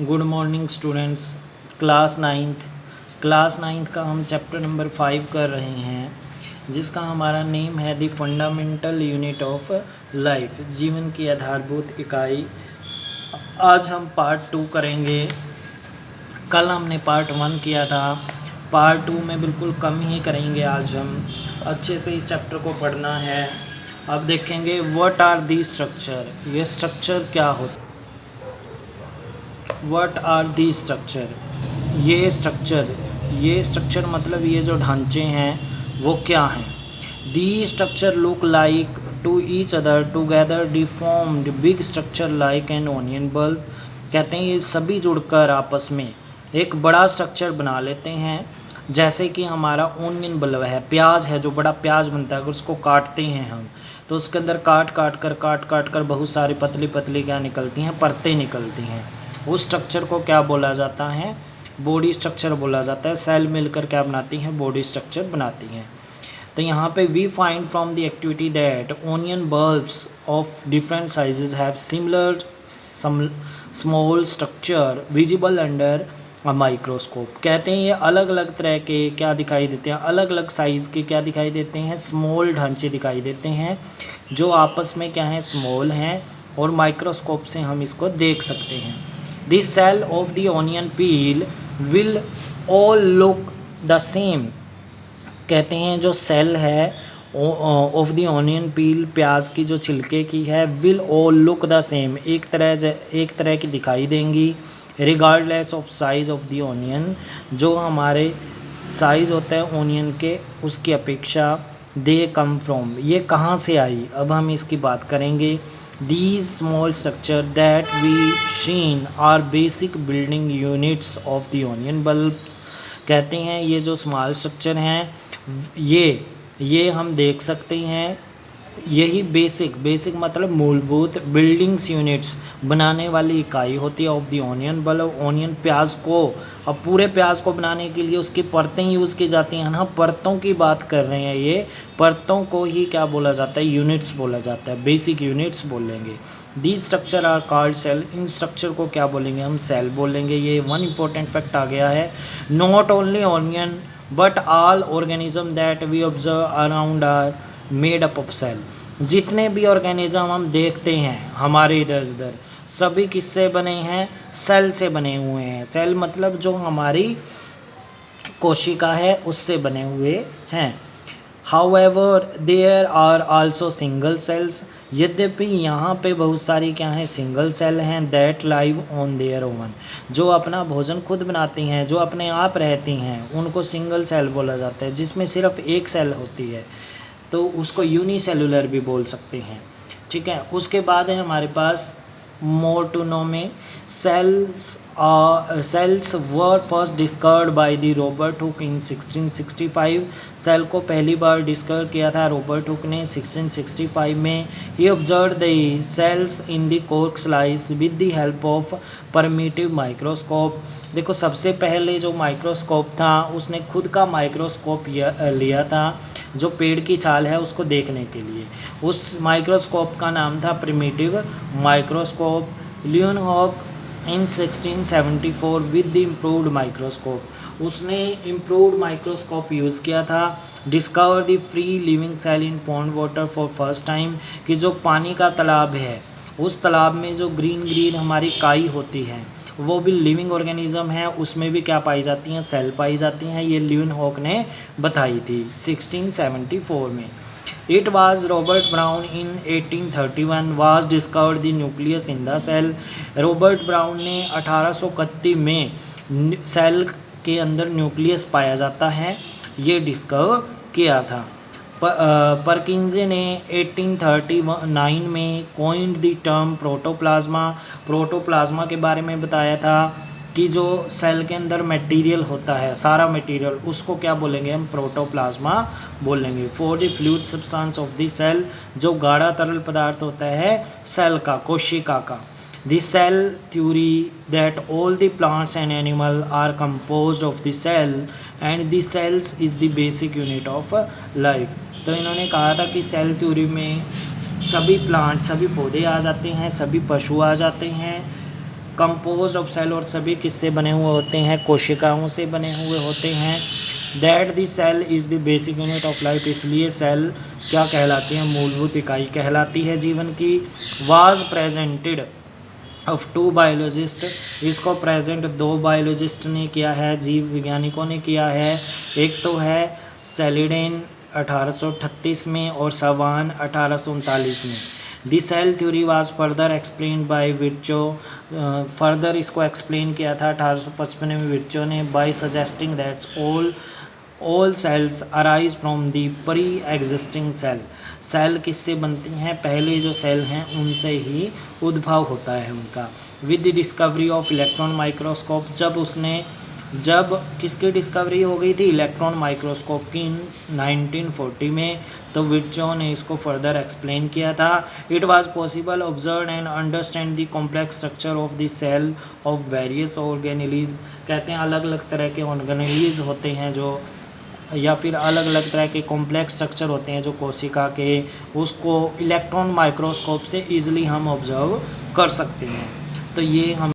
Good morning students. Class ninth का हम chapter number 5 कर रहे हैं, जिसका हमारा नेम है the fundamental unit of life, जीवन की आधारभूत इकाई। आज हम पार्ट 2 करेंगे। कल हमने पार्ट 1 किया था, पार्ट 2 में बिल्कुल कम ही करेंगे। आज हम अच्छे से इस चैप्टर को पढ़ना है। अब देखेंगे व्हाट आर दी स्ट्रक्चर, ये स्ट्रक्चर क्या होता। व्हाट आर दी स्ट्रक्चर, ये स्ट्रक्चर मतलब ये जो ढांचे हैं वो क्या हैं। The structure look like to each other together deformed big structure like an onion bulb. कहते हैं ये सभी जुड़कर आपस में एक बड़ा स्ट्रक्चर बना लेते हैं, जैसे कि हमारा ओनियन बल्ब है, प्याज है, जो बड़ा प्याज बनता है। अगर उसको काटते हैं हम तो उसके अंदर काट काट कर बहुत सारी पतली पतली क्या निकलती हैं, परतें निकलती हैं। उस स्ट्रक्चर को क्या बोला जाता है, बॉडी स्ट्रक्चर बोला जाता है। सेल मिलकर क्या बनाती हैं, बॉडी स्ट्रक्चर बनाती हैं। तो यहाँ पे we find from the activity that onion bulbs of different sizes have similar small structure visible under a microscope. कहते हैं ये अलग अलग तरह के क्या दिखाई देते हैं, अलग अलग साइज़ के क्या दिखाई देते हैं, स्मॉल ढांचे दिखाई देते हैं, जो आपस में क्या हैं, स्मॉल हैं, और माइक्रोस्कोप से हम इसको देख सकते हैं। The cell of the onion peel will all look the same। कहते हैं जो सेल है ऑफ द ऑनियन पील, प्याज की जो छिलके की है, will all look the same, एक तरह की दिखाई देंगी। Regardless of size of the onion, जो हमारे साइज़ होता है ओनियन के उसकी अपेक्षा। दे कम फ्रॉम, ये कहाँ से आई, अब हम इसकी बात करेंगे। These small structure that we seen are basic building units of the onion bulbs। कहते हैं ये जो स्मॉल स्ट्रक्चर हैं ये हम देख सकते हैं, यही बेसिक मतलब मूलभूत बिल्डिंग्स यूनिट्स बनाने वाली इकाई होती है of the onion bulb. Onion प्याज को, अब पूरे प्याज को बनाने के लिए उसकी परतें यूज़ की जाती हैं ना, परतों की बात कर रहे हैं। ये परतों को ही क्या बोला जाता है, यूनिट्स बोला जाता है, बेसिक यूनिट्स बोलेंगे। These structure are called cell, इन स्ट्रक्चर को क्या बोलेंगे, हम सेल बोलेंगे। ये वन इंपॉर्टेंट फैक्ट आ गया है। Not only onion but all organism that we observe around are made up of cell. जितने भी ऑर्गेनिज्म हम देखते हैं हमारे इधर उधर, सभी किससे बने हैं, सेल से बने हुए हैं। सेल मतलब जो हमारी कोशिका है उससे बने हुए हैं। However there are also single cells, यद्यपि यहाँ पे बहुत सारी क्या हैं, सिंगल सेल हैं। That live on their own, जो अपना भोजन खुद बनाती हैं, जो अपने आप रहती हैं, उनको सिंगल सेल बोला जाता है। जिसमें सिर्फ एक सेल होती है तो उसको यूनिसेलुलर भी बोल सकते हैं, ठीक है। उसके बाद है हमारे पास मोर टू नो में cells were first discovered by the Robert Hooke इन 1665। सेल को पहली बार डिस्कवर किया था रॉबर्ट हुक ने 1665 में। He observe the cells in the cork slice with the help of primitive microscope. देखो सबसे पहले जो माइक्रोस्कोप था उसने खुद का माइक्रोस्कोप लिया था, जो पेड़ की छाल है उसको देखने के लिए। उस माइक्रोस्कोप का नाम था primitive microscope. Leeuwenhoek in 1674 with the improved microscope, उसने इम्प्रूव्ड माइक्रोस्कोप यूज़ किया था। Discover the free living cell in pond water for first time, कि जो पानी का तालाब है उस तालाब में जो ग्रीन हमारी काई होती है वो भी लिविंग ऑर्गेनिज्म है, उसमें भी क्या पाई जाती हैं, सेल पाई जाती हैं। ये लियोनहॉक ने बताई थी 1674 में। It was Robert Brown in 1831 was discovered the nucleus in the cell। Robert brown ने 1831 में सेल के अंदर न्यूक्लियस पाया जाता है ये डिस्कवर किया था। परकिंजे ने 1839 में कॉइन्ड द टर्म प्रोटोप्लाज्मा के बारे में बताया था कि जो सेल के अंदर मटेरियल होता है, सारा मटेरियल, उसको क्या बोलेंगे, हम प्रोटोप्लाज्मा बोलेंगे। For the fluid substance of the cell, जो गाढ़ा तरल पदार्थ होता है सेल का, कोशिका का। The cell theory that all the plants and animal are composed of the cell and the cells is the basic unit of life. तो इन्होंने कहा था कि सेल थ्योरी में सभी प्लांट, सभी पौधे आ जाते हैं, सभी पशु आ जाते हैं, कंपोज्ड ऑफ सेल, और सभी किससे बने हुए होते हैं, कोशिकाओं से बने हुए होते हैं। That the cell is the basic unit of life, इसलिए सेल क्या कहलाती है, मूलभूत इकाई कहलाती है जीवन की। Was presented off to biologist, इसको प्रेजेंट दो बायोलॉजिस्ट ने किया है, जीव वैज्ञानिकों ने किया है। एक तो है सेलिडेन 1838 में और सवान 1839 में। The cell theory was further explain by Virchow, further इसको एक्सप्लेन किया था 1855 में विर्चो ने, by suggesting that's all cells arise from the pre existing cell. Cell किससे बनती हैं, पहले जो सेल हैं उनसे ही उद्भव होता है उनका। With the discovery of electron microscope, जब किसकी डिस्कवरी हो गई थी, इलेक्ट्रॉन माइक्रोस्कोप की 1940 में, तो विर्चो ने इसको फर्दर एक्सप्लेन किया था। It was possible observe and understand the complex structure of the cell of various organelles, कहते हैं अलग अलग तरह के ऑर्गेनेलीज होते हैं जो, या फिर अलग अलग तरह के कॉम्प्लेक्स स्ट्रक्चर होते हैं जो कोशिका के, उसको इलेक्ट्रॉन माइक्रोस्कोप से ईजिली हम ऑब्जर्व कर सकते हैं। तो ये हम